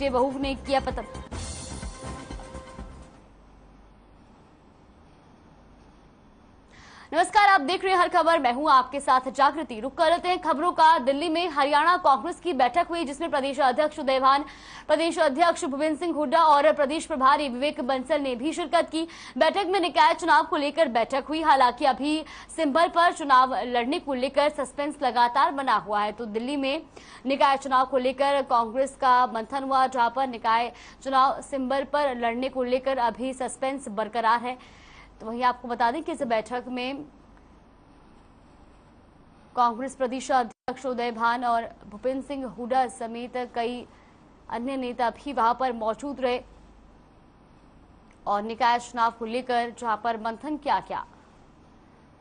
बहू ने किया पता। नमस्कार, आप देख रहे हैं हर खबर। मैं हूं आपके साथ जागृति। रुक करते हैं खबरों का। दिल्ली में हरियाणा कांग्रेस की बैठक हुई, जिसमें प्रदेश अध्यक्ष उदय भान, प्रदेश अध्यक्ष भूपेंद्र सिंह हुड्डा और प्रदेश प्रभारी विवेक बंसल ने भी शिरकत की। बैठक में निकाय चुनाव को लेकर बैठक हुई। हालांकि अभी सिंबल पर चुनाव लड़ने को लेकर सस्पेंस लगातार बना हुआ है। तो दिल्ली में निकाय चुनाव को लेकर कांग्रेस का मंथन हुआ, जहां पर निकाय चुनाव सिंबल पर लड़ने को लेकर अभी सस्पेंस बरकरार है। तो वहीं आपको बता दें कि इस बैठक में कांग्रेस प्रदेश अध्यक्ष उदय भान और भूपेंद्र सिंह हुड्डा समेत कई अन्य नेता भी वहां पर मौजूद रहे और निकाय चुनाव को लेकर जहां पर मंथन किया गया।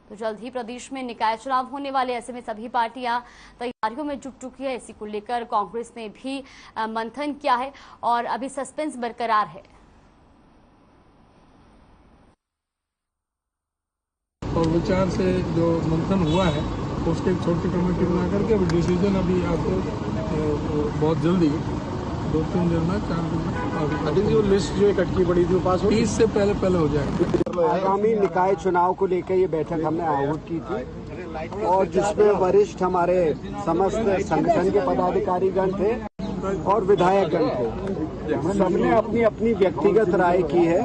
तो जल्द ही प्रदेश में निकाय चुनाव होने वाले, ऐसे में सभी पार्टियां तैयारियों में जुट चुकी है। इसी को लेकर कांग्रेस ने भी मंथन किया है और अभी सस्पेंस बरकरार है। और विचार से जो मंथन हुआ है उसके एक छोटी कमेटी बना करके अभी डिसीजन अभी आपको बहुत जल्दी 2-3 दिन में 4 दिन में जो लिस्ट जो एक अटकी पड़ी थी वो पास हो 30 से पहले हो जाएगा। आगामी निकाय चुनाव को लेकर ये बैठक हमने आहूत की थी और जिसमें वरिष्ठ हमारे समस्त संगठन के पदाधिकारीगण थे और विधायकगण थे। सबने अपनी अपनी व्यक्तिगत राय की है,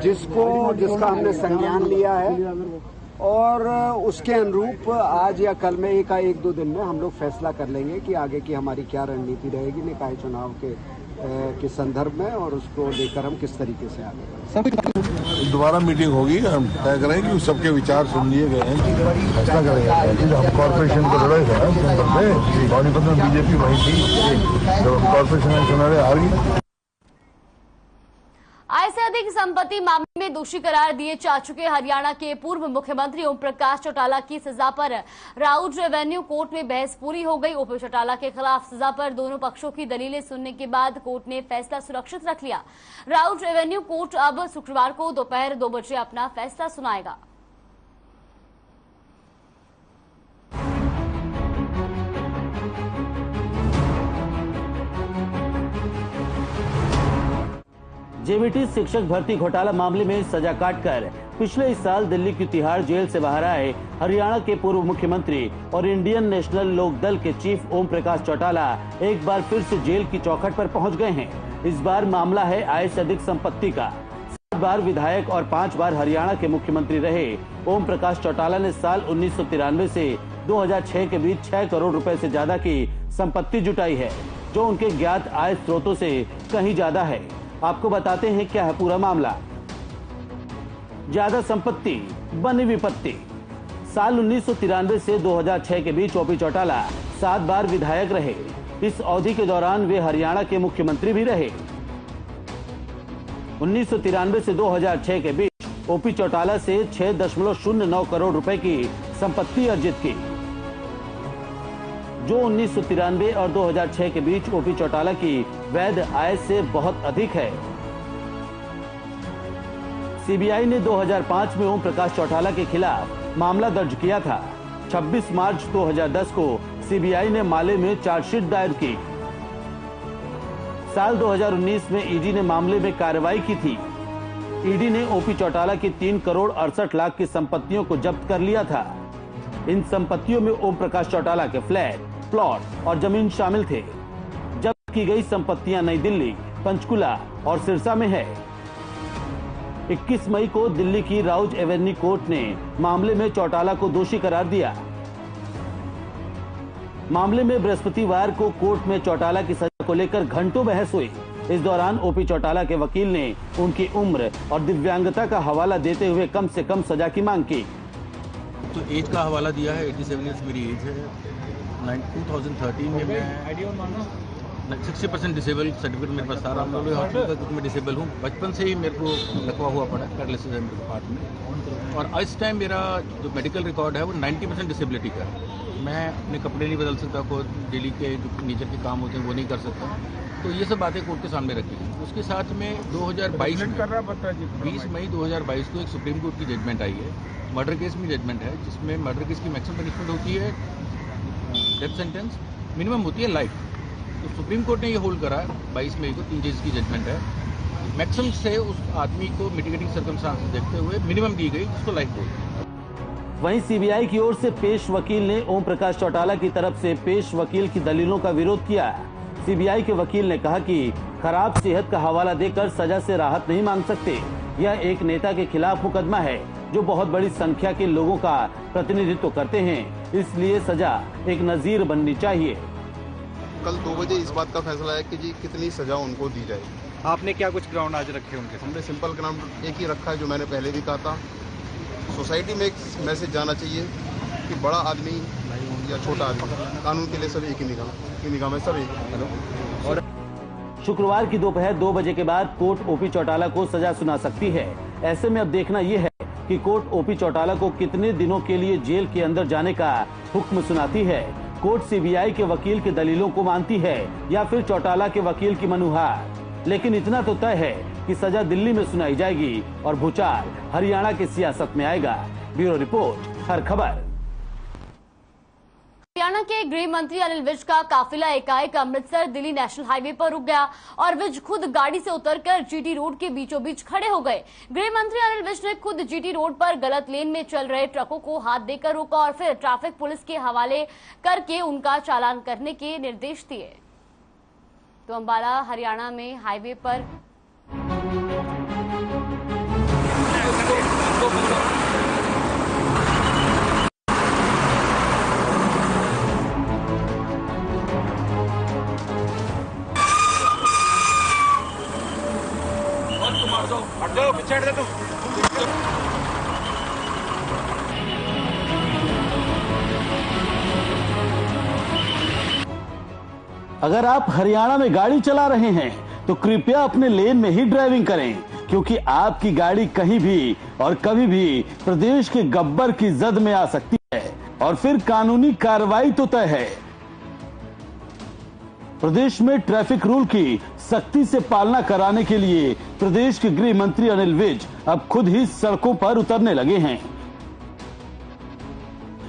जिसका हमने संज्ञान लिया है और उसके अनुरूप आज या कल में एक 1-2 दिन में हम लोग फैसला कर लेंगे कि आगे की हमारी क्या रणनीति रहेगी निकाय चुनाव के संदर्भ में और उसको लेकर हम किस तरीके से आगे। दोबारा मीटिंग होगी, हम तय करेंगे कि सबके विचार सुन लिए गए हैं, फैसला करेंगे। हम कॉर्पोरेशन को लड़ाई थे, पानीपत में बीजेपी वही थी, जब कॉर्पोरेशन चुनाव हार गई। आय से अधिक संपत्ति मामले में दोषी करार दिए जा चुके हरियाणा के पूर्व मुख्यमंत्री ओम प्रकाश चौटाला की सजा पर राउत रेवेन्यू कोर्ट में बहस पूरी हो गई। ओम चौटाला के खिलाफ सजा पर दोनों पक्षों की दलीलें सुनने के बाद कोर्ट ने फैसला सुरक्षित रख लिया। राउत रेवेन्यू कोर्ट अब शुक्रवार को दोपहर 2 बजे अपना फैसला सुनाएगा। जेबीटी शिक्षक भर्ती घोटाला मामले में सजा काटकर पिछले इस साल दिल्ली की तिहाड़ जेल से बाहर आए हरियाणा के पूर्व मुख्यमंत्री और इंडियन नेशनल लोक दल के चीफ ओम प्रकाश चौटाला एक बार फिर से जेल की चौखट पर पहुंच गए हैं। इस बार मामला है आय से अधिक संपत्ति का। 7 बार विधायक और 5 बार हरियाणा के मुख्यमंत्री रहे ओम प्रकाश चौटाला ने साल 1993 से 2006 के बीच 6 करोड़ रुपए से ज्यादा की संपत्ति जुटाई है, जो उनके ज्ञात आय स्रोतों से कहीं ज्यादा है। आपको बताते हैं क्या है पूरा मामला। ज्यादा संपत्ति, बनी विपत्ति। साल 1993 से 2006 के बीच ओपी चौटाला 7 बार विधायक रहे। इस अवधि के दौरान वे हरियाणा के मुख्यमंत्री भी रहे। 1993 से 2006 के बीच ओपी चौटाला से 6.09 करोड़ रुपए की संपत्ति अर्जित की, जो 1993 और 2006 के बीच ओपी चौटाला की वैध आय से बहुत अधिक है। सीबीआई ने 2005 में ओम प्रकाश चौटाला के खिलाफ मामला दर्ज किया था। 26 मार्च 2010 को सीबीआई ने मामले में चार्जशीट दायर की। साल 2019 में ईडी ने मामले में कार्रवाई की थी। ईडी ने ओपी चौटाला की 3 करोड़ 68 लाख की संपत्तियों को जब्त कर लिया था। इन संपत्तियों में ओम प्रकाश चौटाला के फ्लैट, प्लॉट और जमीन शामिल थे। जब्त की गई संपत्तियां नई दिल्ली, पंचकुला और सिरसा में है। 21 मई को दिल्ली की राउत रेवेन्यू कोर्ट ने मामले में चौटाला को दोषी करार दिया। मामले में बृहस्पतिवार को कोर्ट में चौटाला की सजा को लेकर घंटों बहस हुई। इस दौरान ओपी चौटाला के वकील ने उनकी उम्र और दिव्यांगता का हवाला देते हुए कम से कम सजा की मांग की। तो एज का हवाला दिया है, 87 ईयर्स मेरी एज है। 2013 में मैं 60% डिसेबल सर्टिफिकेट मेरे पास था। क्योंकि मैं डिसेबल हूँ, बचपन से ही मेरे को लकवा हुआ पड़ा, पैरालिसिस है मेरे हार्ट में। और इस टाइम मेरा जो मेडिकल रिकॉर्ड है वो 90% डिसेबिलिटी का है। मैं अपने कपड़े नहीं बदल सकता, कोई डेली के जो नीचे के काम होते हैं वो नहीं कर सकता। तो ये सब बातें कोर्ट के सामने रखी थी। उसके साथ में 2022 में 20 मई 2022 को एक सुप्रीम कोर्ट की जजमेंट आई है, मर्डर केस में जजमेंट है, जिसमें मर्डर केस की मैक्सिमम पनिशमेंट होती है डेथ सेंटेंस, मिनिमम होती है लाइफ। तो सुप्रीम कोर्ट ने ये होल्ड करा 22 मई को, 3 जज की जजमेंट है, मैक्सिमम से उस आदमी को मिटिगेटिंग सर्कमस्टांसेस देखते हुए मिनिमम दी गई, जिसको लाइफ बोल। वहीं सीबीआई की ओर से पेश वकील ने ओम प्रकाश चौटाला की तरफ से पेश वकील की दलीलों का विरोध किया। सीबीआई के वकील ने कहा कि खराब सेहत का हवाला देकर सजा से राहत नहीं मांग सकते। यह एक नेता के खिलाफ मुकदमा है जो बहुत बड़ी संख्या के लोगों का प्रतिनिधित्व करते हैं, इसलिए सजा एक नजीर बननी चाहिए। कल 2 बजे इस बात का फैसला है कि जी कितनी सजा उनको दी जाएगी। आपने क्या कुछ ग्राउंड आज रखे उनके? हमने सिंपल ग्राउंड एक ही रखा है, जो मैंने पहले भी कहा था। सोसाइटी में एक मैसेज जाना चाहिए कि बड़ा आदमी या छोटा आदमी, कानून के लिए सब एक ही निगाह में सब एक। और शुक्रवार की दोपहर 2 बजे के बाद कोर्ट ओपी चौटाला को सजा सुना सकती है। ऐसे में अब देखना यह है कि कोर्ट ओपी चौटाला को कितने दिनों के लिए जेल के अंदर जाने का हुक्म सुनाती है। कोर्ट सीबीआई के वकील की दलीलों को मानती है या फिर चौटाला के वकील की मनुहार। लेकिन इतना तो तय है कि सजा दिल्ली में सुनाई जाएगी और भूचाल हरियाणा की सियासत में आएगा। ब्यूरो रिपोर्ट, हर खबर। हरियाणा के गृह मंत्री अनिल विज का काफिला एकाएक अमृतसर दिल्ली नेशनल हाईवे पर रुक गया और विज खुद गाड़ी से उतरकर जीटी रोड के बीचों बीच खड़े हो गए। गृह मंत्री अनिल विज ने खुद जीटी रोड पर गलत लेन में चल रहे ट्रकों को हाथ देकर रोका और फिर ट्रैफिक पुलिस के हवाले करके उनका चालान करने के निर्देश दिए। तो अंबाला हरियाणा में हाईवे पर अगर आप हरियाणा में गाड़ी चला रहे हैं तो कृपया अपने लेन में ही ड्राइविंग करें, क्योंकि आपकी गाड़ी कहीं भी और कभी भी प्रदेश के गब्बर की जद में आ सकती है और फिर कानूनी कार्रवाई तो तय है। प्रदेश में ट्रैफिक रूल की सख्ती से पालना कराने के लिए प्रदेश के गृह मंत्री अनिल विज अब खुद ही सड़कों पर उतरने लगे हैं।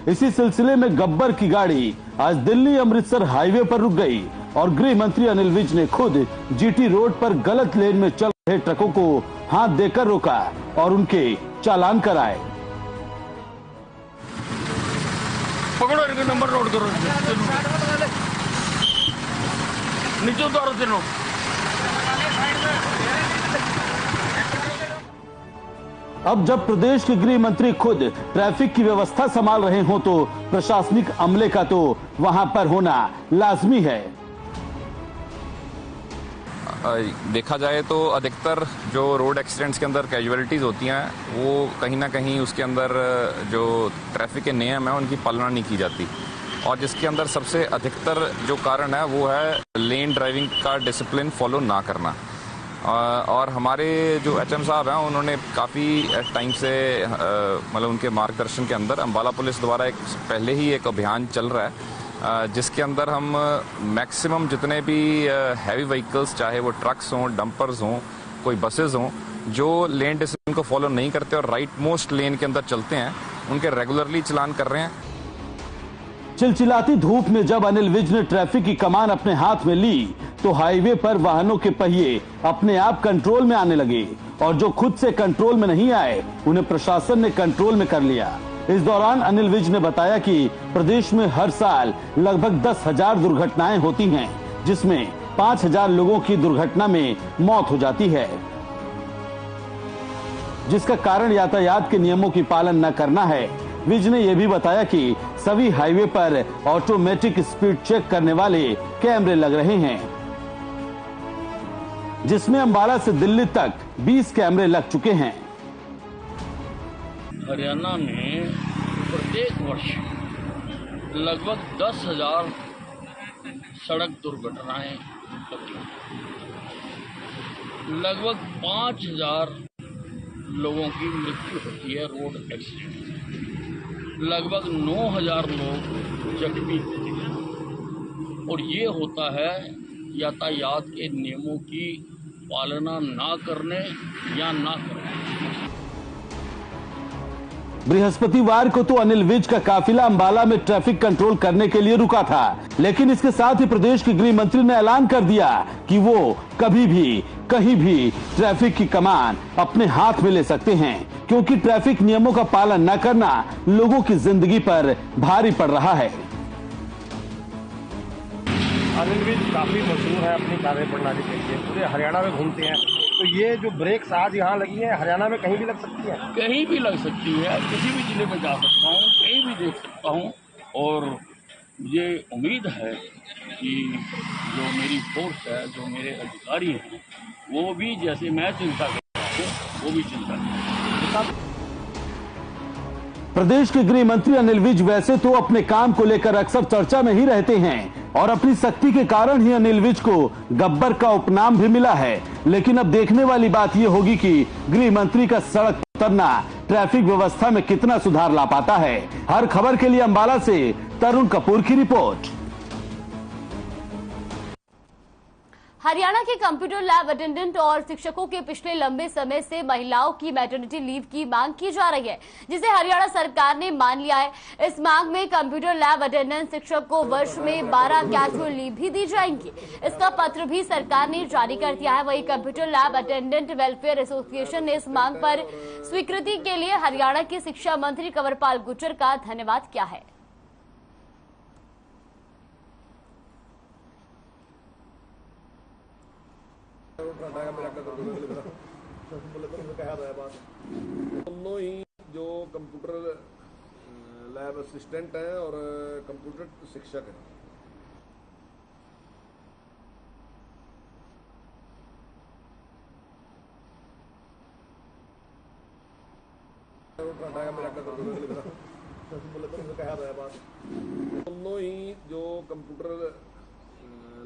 इसी सिलसिले में गब्बर की गाड़ी आज दिल्ली अमृतसर हाईवे पर रुक गई और गृह मंत्री अनिल विज ने खुद जीटी रोड पर गलत लेन में चल रहे ट्रकों को हाथ देकर रोका और उनके चालान कराए। पकड़ो इनका नंबर नोट करो, नीचे उतारो तीनों। अब जब प्रदेश के गृह मंत्री खुद ट्रैफिक की व्यवस्था संभाल रहे हो तो प्रशासनिक अमले का तो वहां पर होना लाजमी है। देखा जाए तो अधिकतर जो रोड एक्सीडेंट्स के अंदर कैजुअलिटीज होती हैं वो कहीं ना कहीं उसके अंदर जो ट्रैफिक के नियम है उनकी पालना नहीं की जाती, और जिसके अंदर सबसे अधिकतर जो कारण है वो है लेन ड्राइविंग का डिसिप्लिन फॉलो ना करना। और हमारे जो एचएम साहब हैं उन्होंने काफ़ी टाइम से मतलब उनके मार्गदर्शन के अंदर अम्बाला पुलिस द्वारा पहले ही एक अभियान चल रहा है, जिसके अंदर हम मैक्सिमम जितने भी हैवी व्हीकल्स, चाहे वो ट्रक्स हों, डंपर्स हों, कोई बसेस हों, जो लेन डिसिप्लिन को फॉलो नहीं करते और राइट मोस्ट लेन के अंदर चलते हैं, उनके रेगुलरली चालान कर रहे हैं। चिलचिलाती धूप में जब अनिल विज ने ट्रैफिक की कमान अपने हाथ में ली तो हाईवे पर वाहनों के पहिए अपने आप कंट्रोल में आने लगे और जो खुद से कंट्रोल में नहीं आए उन्हें प्रशासन ने कंट्रोल में कर लिया। इस दौरान अनिल विज ने बताया कि प्रदेश में हर साल लगभग 10,000 दुर्घटनाएं होती हैं, जिसमें 5,000 लोगों की दुर्घटना में मौत हो जाती है, जिसका कारण यातायात के नियमों की पालन न करना है। विज ने यह भी बताया कि सभी हाईवे पर ऑटोमेटिक स्पीड चेक करने वाले कैमरे लग रहे हैं, जिसमें अंबाला से दिल्ली तक 20 कैमरे लग चुके हैं। हरियाणा में प्रत्येक वर्ष लगभग 10,000 सड़क दुर्घटनाएं होती हैं, लगभग 5,000 लोगों की मृत्यु होती है रोड एक्सीडेंट, लगभग 9,000 लोग जख्मी होते हैं, और ये होता है यातायात के नियमों की पालना ना करने या ना करने। बृहस्पतिवार को तो अनिल विज का काफिला अंबाला में ट्रैफिक कंट्रोल करने के लिए रुका था, लेकिन इसके साथ ही प्रदेश के गृह मंत्री ने ऐलान कर दिया कि वो कभी भी कहीं भी ट्रैफिक की कमान अपने हाथ में ले सकते हैं, क्योंकि ट्रैफिक नियमों का पालन न करना लोगों की जिंदगी पर भारी पड़ रहा है। अनिल विज काफी मशहूर है अपनी कार्य प्रणाली के लिए, पूरे हरियाणा में घूमते हैं, तो ये जो ब्रेक्स आज यहाँ लगी है हरियाणा में कहीं भी लग सकती है? कहीं भी लग सकती है, किसी भी जिले में जा सकता हूँ, कहीं भी देख सकता हूँ। और मुझे उम्मीद है कि जो मेरी फोर्स है, जो मेरे अधिकारी हैं, वो भी जैसे मैं चिंता करता हूँ वो भी चिंता करें। प्रदेश के गृह मंत्री अनिल विज वैसे तो अपने काम को लेकर अक्सर चर्चा में ही रहते हैं और अपनी शक्ति के कारण ही अनिल विज को गब्बर का उपनाम भी मिला है, लेकिन अब देखने वाली बात यह होगी कि गृह मंत्री का सड़क पर उतरना ट्रैफिक व्यवस्था में कितना सुधार ला पाता है। हर खबर के लिए अंबाला से तरुण कपूर की रिपोर्ट। हरियाणा के कंप्यूटर लैब अटेंडेंट और शिक्षकों के पिछले लंबे समय से महिलाओं की मैटरनिटी लीव की मांग की जा रही है, जिसे हरियाणा सरकार ने मान लिया है। इस मांग में कंप्यूटर लैब अटेंडेंट शिक्षक को वर्ष में 12 कैजुअल लीव भी दी जाएंगी। इसका पत्र भी सरकार ने जारी कर दिया है। वहीं computer lab attendant welfare association ने इस मांग पर स्वीकृति के लिए हरियाणा के शिक्षा मंत्री कंवरपाल गुर्जर का धन्यवाद किया है। दोनों ही जो कंप्यूटर लैब असिस्टेंट हैं और कंप्यूटर शिक्षक हैं, दोनों ही जो कंप्यूटर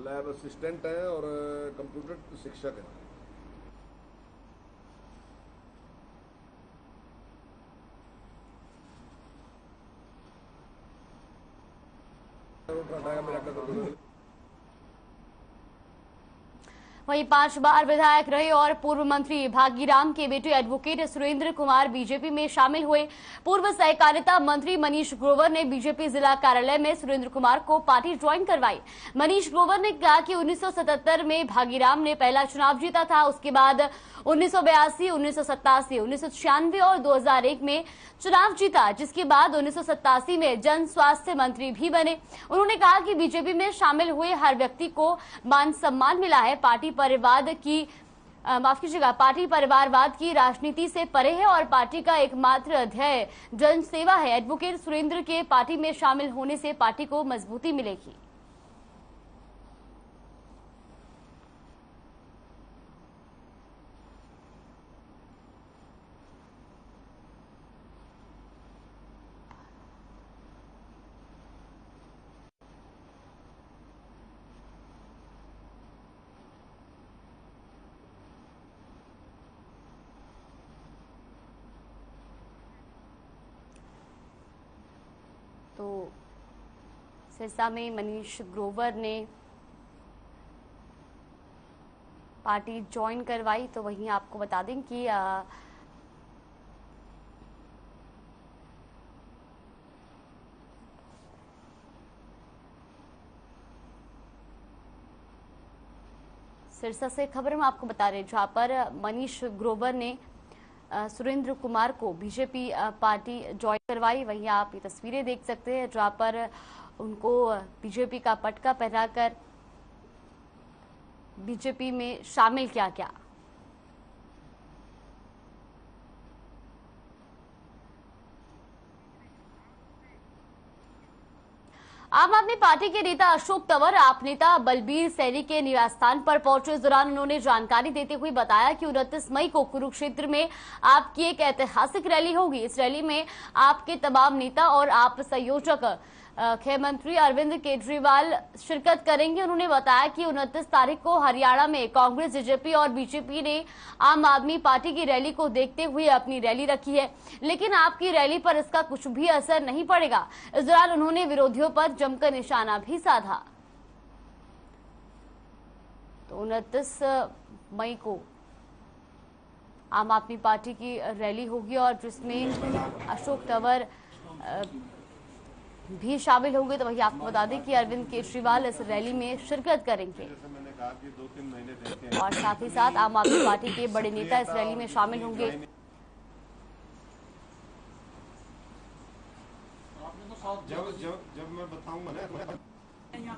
लैब असिस्टेंट हैं और कंप्यूटर शिक्षक हैं। वहीं 5 बार विधायक रहे और पूर्व मंत्री भागीराम के बेटे एडवोकेट सुरेंद्र कुमार बीजेपी में शामिल हुए। पूर्व सहकारिता मंत्री मनीष ग्रोवर ने बीजेपी जिला कार्यालय में सुरेंद्र कुमार को पार्टी ज्वाइन करवाई। मनीष ग्रोवर ने कहा कि 1977 में भागीराम ने पहला चुनाव जीता था, उसके बाद 1982, 1987, 1996 और 2001 में चुनाव जीता, जिसके बाद 1987 में जन स्वास्थ्य मंत्री भी बने। उन्होंने कहा कि बीजेपी में शामिल हुए हर व्यक्ति को मान सम्मान मिला है। पार्टी परिवारवाद की राजनीति से परे है और पार्टी का एकमात्र ध्येय जन सेवा है। एडवोकेट सुरेंद्र के पार्टी में शामिल होने से पार्टी को मजबूती मिलेगी। तो सिरसा में मनीष ग्रोवर ने पार्टी ज्वाइन करवाई। तो वहीं आपको बता दें कि सिरसा से खबर हम आपको बता रहे हैं, जहां पर मनीष ग्रोवर ने सुरेंद्र कुमार को बीजेपी पार्टी ज्वाइन करवाई। वहीं आप ये तस्वीरें देख सकते हैं जहां पर उनको बीजेपी का पटका पहनाकर बीजेपी में शामिल किया गया। आम आदमी पार्टी के नेता अशोक तंवर आप नेता बलबीर सैनी के निवास स्थान पर पहुंचे। इस दौरान उन्होंने जानकारी देते हुए बताया कि 29 मई को कुरुक्षेत्र में आपकी एक ऐतिहासिक रैली होगी। इस रैली में आपके तमाम नेता और आप संयोजक मुख्यमंत्री अरविंद केजरीवाल शिरकत करेंगे। उन्होंने बताया कि 29 तारीख को हरियाणा में कांग्रेस, जेजेपी और बीजेपी ने आम आदमी पार्टी की रैली को देखते हुए अपनी रैली रखी है, लेकिन आपकी रैली पर इसका कुछ भी असर नहीं पड़ेगा। इस दौरान उन्होंने विरोधियों पर जमकर निशाना भी साधा। तो 29 मई को आम आदमी पार्टी की रैली होगी और जिसमें अशोक तंवर भी शामिल होंगे। तो वही आपको बता दें कि अरविंद केजरीवाल इस रैली में शिरकत करेंगे और साथ ही साथ आम आदमी पार्टी के बड़े नेता इस रैली में शामिल होंगे। जब मैं बताऊंगा ना।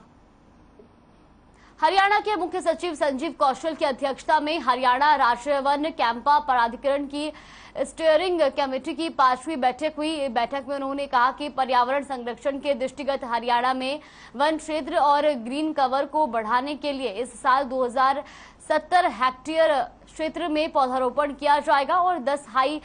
हरियाणा के मुख्य सचिव संजीव कौशल की अध्यक्षता में हरियाणा राज्य वन कैंपा प्राधिकरण की स्टीयरिंग कमेटी की 5वीं बैठक हुई। बैठक में उन्होंने कहा कि पर्यावरण संरक्षण के दृष्टिगत हरियाणा में वन क्षेत्र और ग्रीन कवर को बढ़ाने के लिए इस साल 2070 हेक्टेयर क्षेत्र में पौधारोपण किया जाएगा और 10 हाई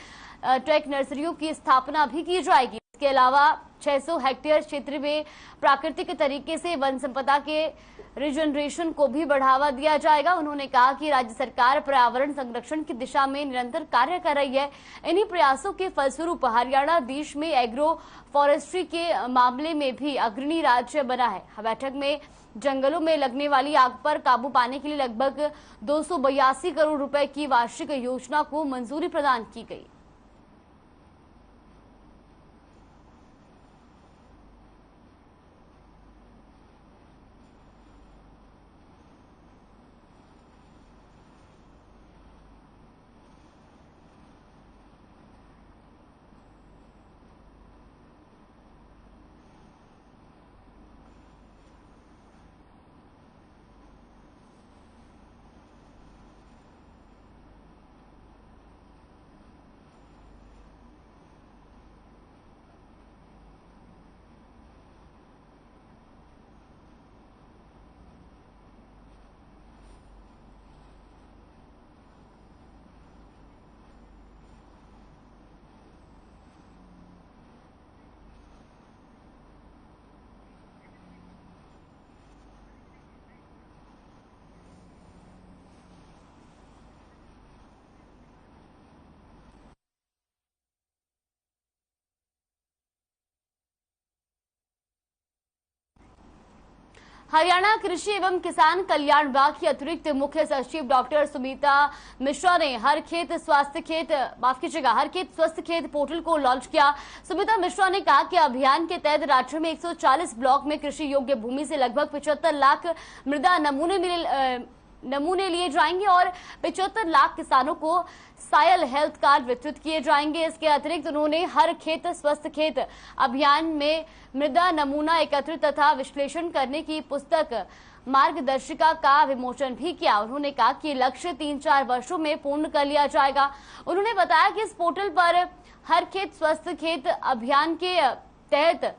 टेक नर्सरियों की स्थापना भी की जाएगी। इसके अलावा 600 हेक्टेयर क्षेत्र में प्राकृतिक तरीके से वन संपदा के रिजनरेशन को भी बढ़ावा दिया जाएगा। उन्होंने कहा कि राज्य सरकार पर्यावरण संरक्षण की दिशा में निरंतर कार्य कर रही है। इन्हीं प्रयासों के फलस्वरूप हरियाणा देश में एग्रो फॉरेस्ट्री के मामले में भी अग्रणी राज्य बना है। बैठक में जंगलों में लगने वाली आग पर काबू पाने के लिए लगभग 282 करोड़ रुपए की वार्षिक योजना को मंजूरी प्रदान की गई। हरियाणा कृषि एवं किसान कल्याण विभाग की अतिरिक्त मुख्य सचिव डॉक्टर सुमिता मिश्रा ने हर खेत स्वस्थ खेत पोर्टल को लॉन्च किया। सुमिता मिश्रा ने कहा कि अभियान के तहत राज्य में 140 ब्लॉक में कृषि योग्य भूमि से लगभग 75 लाख मृदा नमूने लिए जाएंगे और 75 लाख किसानों को सायल हेल्थ कार्ड वितरित किए जाएंगे। इसके अतिरिक्त उन्होंने हर खेत स्वस्थ खेत अभियान में मृदा नमूना एकत्रित तथा विश्लेषण करने की पुस्तक मार्गदर्शिका का विमोचन भी किया। उन्होंने कहा कि लक्ष्य 3-4 वर्षों में पूर्ण कर लिया जाएगा। उन्होंने बताया कि इस पोर्टल पर हर खेत स्वस्थ खेत अभियान के तहत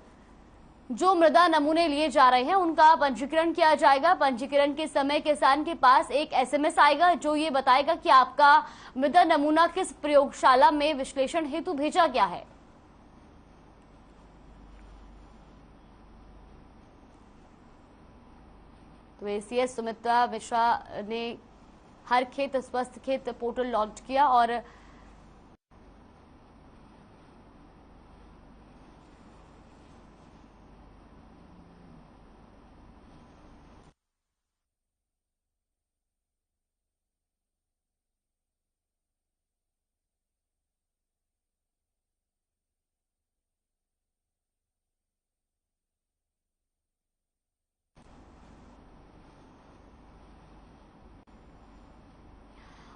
जो मृदा नमूने लिए जा रहे हैं उनका पंजीकरण किया जाएगा। पंजीकरण के समय किसान के पास एक SMS आएगा जो ये बताएगा कि आपका मृदा नमूना किस प्रयोगशाला में विश्लेषण हेतु भेजा गया है। तो ACS सुमित्रा मिश्रा ने हर खेत स्वस्थ खेत पोर्टल लॉन्च किया और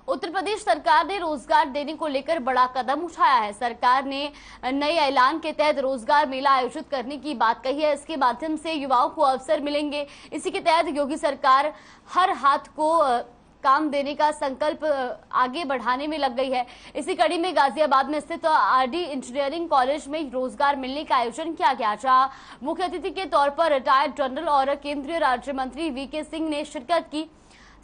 उत्तर प्रदेश सरकार ने रोजगार देने को लेकर बड़ा कदम उठाया है। सरकार ने नए ऐलान के तहत रोजगार मेला आयोजित करने की बात कही है। इसके माध्यम से युवाओं को अवसर मिलेंगे। इसी के तहत योगी सरकार हर हाथ को काम देने का संकल्प आगे बढ़ाने में लग गई है। इसी कड़ी में गाजियाबाद में स्थित RD इंजीनियरिंग कॉलेज में रोजगार मिलने का आयोजन किया गया, जहां मुख्य अतिथि के तौर पर रिटायर्ड जनरल और केंद्रीय राज्य मंत्री VK सिंह ने शिरकत की।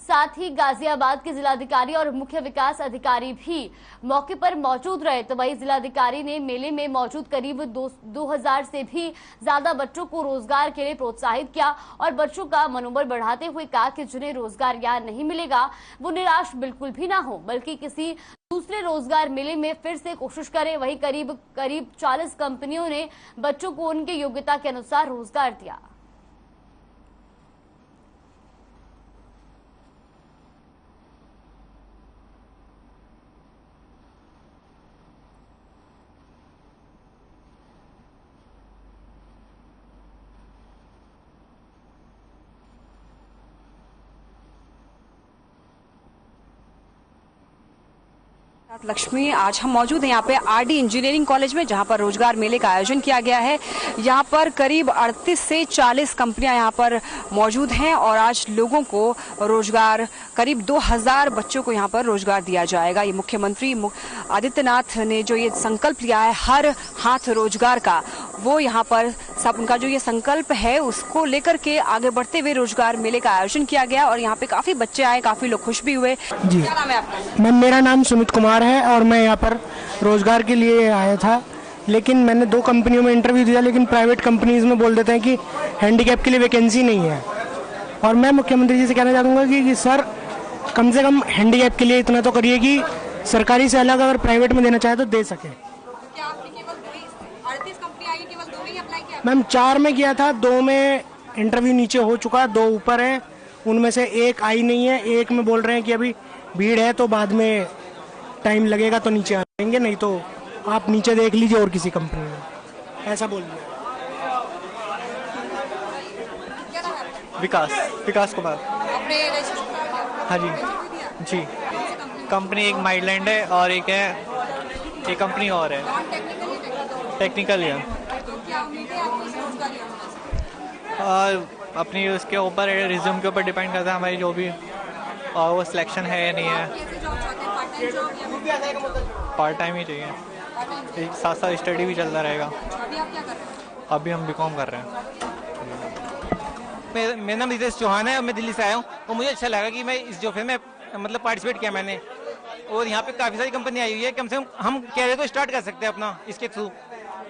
साथ ही गाजियाबाद के जिलाधिकारी और मुख्य विकास अधिकारी भी मौके पर मौजूद रहे। तो वही जिलाधिकारी ने मेले में मौजूद करीब 2000 से भी ज्यादा बच्चों को रोजगार के लिए प्रोत्साहित किया और बच्चों का मनोबल बढ़ाते हुए कहा कि जिन्हें रोजगार यहाँ नहीं मिलेगा वो निराश बिल्कुल भी ना हो, बल्कि किसी दूसरे रोजगार मेले में फिर से कोशिश करें। वही करीब 40 कंपनियों ने बच्चों को उनके योग्यता के अनुसार रोजगार दिया। लक्ष्मी, आज हम मौजूद हैं यहाँ पे आरडी इंजीनियरिंग कॉलेज में, जहाँ पर रोजगार मेले का आयोजन किया गया है। यहाँ पर करीब 38 से 40 कंपनियां यहाँ पर मौजूद हैं और आज लोगों को रोजगार, करीब 2000 बच्चों को यहाँ पर रोजगार दिया जाएगा। ये मुख्यमंत्री आदित्यनाथ ने जो ये संकल्प लिया है हर हाथ रोजगार का, वो यहाँ पर सब उनका जो ये संकल्प है उसको लेकर के आगे बढ़ते हुए रोजगार मेले का आयोजन किया गया और यहाँ पे काफी बच्चे आए, काफी लोग खुश भी हुए। जी, क्या नाम है आपका? मेरा नाम सुमित कुमार है और मैं यहाँ पर रोजगार के लिए आया था, लेकिन मैंने 2 कंपनियों में इंटरव्यू दिया, लेकिन प्राइवेट कंपनीज में बोल देते हैं कि हैंडीकैप के लिए वैकेंसी नहीं है। और मैं मुख्यमंत्री जी से कहना चाहूँगा कि सर कम से कम हैंडीकैप के लिए इतना तो करिए कि सरकारी से अलग अगर प्राइवेट में देना चाहे तो दे सके। मैम 4 में किया था, 2 में इंटरव्यू नीचे हो चुका, 2 ऊपर है, उनमें से 1 आई नहीं है। 1 में बोल रहे हैं कि अभी भीड़ है तो बाद में टाइम लगेगा तो नीचे आएंगे, नहीं तो आप नीचे देख लीजिए और किसी कंपनी में, ऐसा बोल दिया। विकास कुमार। हाँ जी, कंपनी एक माइडलैंड है और एक कंपनी और है टेक्निकल है। और अपनी उसके ऊपर रिज्यूम के ऊपर डिपेंड करता है हमारी जो भी और वो सिलेक्शन है या नहीं है। पार्ट टाइम ही चाहिए, एक साथ स्टडी भी चलता रहेगा। अभी हम बीकॉम कर रहे हैं। मेरा नाम रितेश चौहान है और मैं दिल्ली से आया हूँ और मुझे अच्छा लगा कि मैं इस जॉब में मतलब पार्टिसिपेट किया मैंने, और यहाँ पे काफ़ी सारी कंपनी आई हुई है। कम से कम हम कैरियर को स्टार्ट कर सकते हैं अपना इसके थ्रू।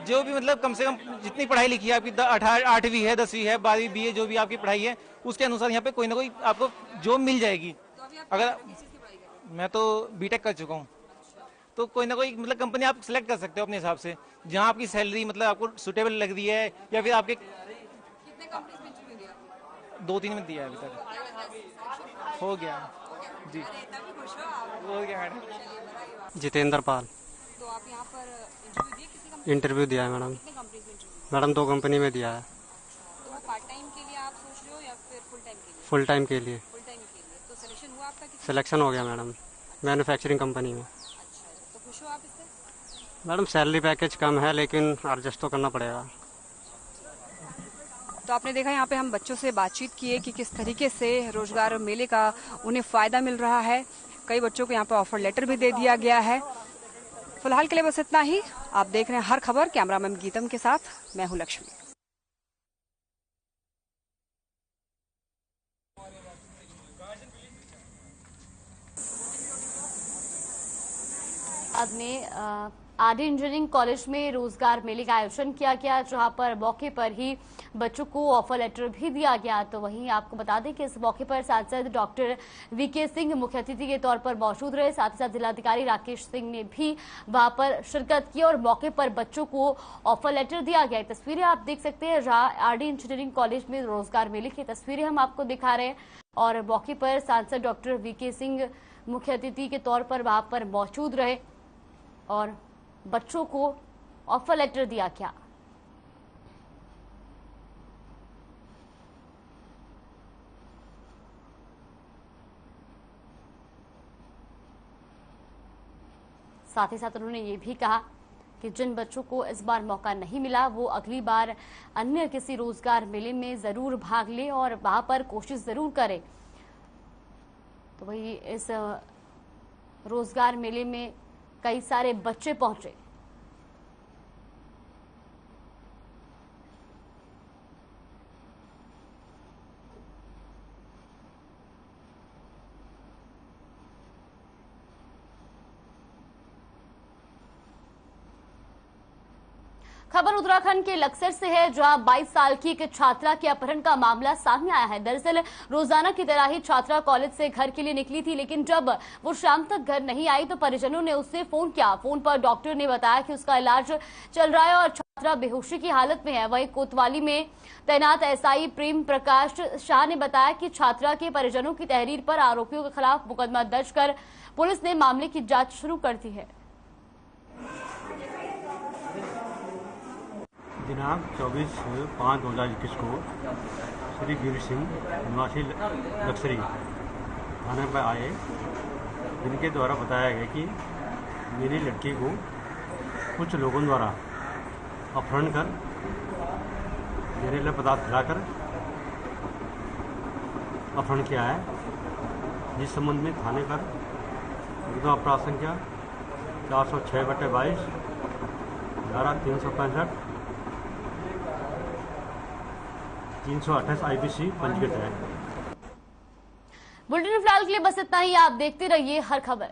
जो भी मतलब कम से कम जितनी पढ़ाई लिखी है आपकी 8वीं है, 10वीं है, 12वीं BA जो भी आपकी पढ़ाई है उसके अनुसार यहाँ पे कोई ना कोई आपको जॉब मिल जाएगी। अगर मैं तो बीटेक कर चुका हूँ तो कोई ना कोई मतलब कंपनी आप सिलेक्ट कर सकते हो अपने हिसाब से, जहाँ आपकी सैलरी मतलब आपको सुटेबल लग रही है, या फिर आपके 2-3 में दिया है अभी तक, हो गया जी, हो गया मैडम। जितेंद्र पाल। तो आप यहाँ पर इंटरव्यू दिया है मैडम 2 कंपनी में दिया है। तो पार्ट टाइम के लिए आप सोच रहे हो या फिर फुल टाइम के लिए? फुल टाइम के लिए। तो सिलेक्शन हुआ आपका? सिलेक्शन हो गया मैडम, मैन्युफैक्चरिंग कंपनी में। अच्छा, तो खुश हो आप इससे? मैडम सैलरी पैकेज कम है लेकिन एडजस्ट तो करना पड़ेगा। तो आपने देखा यहाँ पे हम बच्चों से बातचीत किए कि किस तरीके से रोजगार मेले का उन्हें फायदा मिल रहा है। कई बच्चों को यहाँ पे ऑफर लेटर भी दे दिया गया है। फिलहाल के लिए बस इतना ही। आप देख रहे हैं हर खबर, कैमरामैन गीतम के साथ मैं हूँ लक्ष्मी। बाद में आरडी इंजीनियरिंग कॉलेज में रोजगार मेले का आयोजन किया गया, जहां पर मौके पर ही बच्चों को ऑफर लेटर भी दिया गया। तो वहीं आपको बता दें कि इस मौके पर सांसद डॉक्टर वीके सिंह मुख्य अतिथि के तौर पर मौजूद रहे। साथ ही साथ जिलाधिकारी राकेश सिंह ने भी वहां पर शिरकत की और मौके पर बच्चों को ऑफर लेटर दिया गया। तस्वीरें आप देख सकते हैं, जहां आरडी इंजीनियरिंग कॉलेज में रोजगार मेले की तस्वीरें हम आपको दिखा रहे हैं और मौके पर सांसद डॉक्टर वीके सिंह मुख्य अतिथि के तौर पर वहां पर मौजूद रहे और बच्चों को ऑफर लेटर दिया गया। साथ ही साथ उन्होंने ये भी कहा कि जिन बच्चों को इस बार मौका नहीं मिला वो अगली बार अन्य किसी रोजगार मेले में जरूर भाग ले और वहां पर कोशिश जरूर करें। तो वही इस रोजगार मेले में कई सारे बच्चे पहुंचे। खबर उत्तराखंड के लक्सर से है, जहां 22 साल की एक छात्रा के अपहरण का मामला सामने आया है। दरअसल रोजाना की तरह ही छात्रा कॉलेज से घर के लिए निकली थी, लेकिन जब वो शाम तक घर नहीं आई तो परिजनों ने उससे फोन किया। फोन पर डॉक्टर ने बताया कि उसका इलाज चल रहा है और छात्रा बेहोशी की हालत में है। वहीं कोतवाली में तैनात एसआई प्रेम प्रकाश शाह ने बताया कि छात्रा के परिजनों की तहरीर पर आरोपियों के खिलाफ मुकदमा दर्ज कर पुलिस ने मामले की जांच शुरू कर दी है। दिनांक 24/5/2021 को श्री वीर सिंह निवासी लक्सरी थाने पर आए, जिनके द्वारा बताया गया कि मेरी लड़की को कुछ लोगों द्वारा अपहरण कर जहरीला पदार्थ खिलाकर अपहरण किया है, जिस संबंध में थाने पर मुकदमा अपराध संख्या 406/22 धारा 365 328 IPC पंजीकृत है। बुलेटिन फिलहाल के लिए बस इतना ही। आप देखते रहिए हर खबर।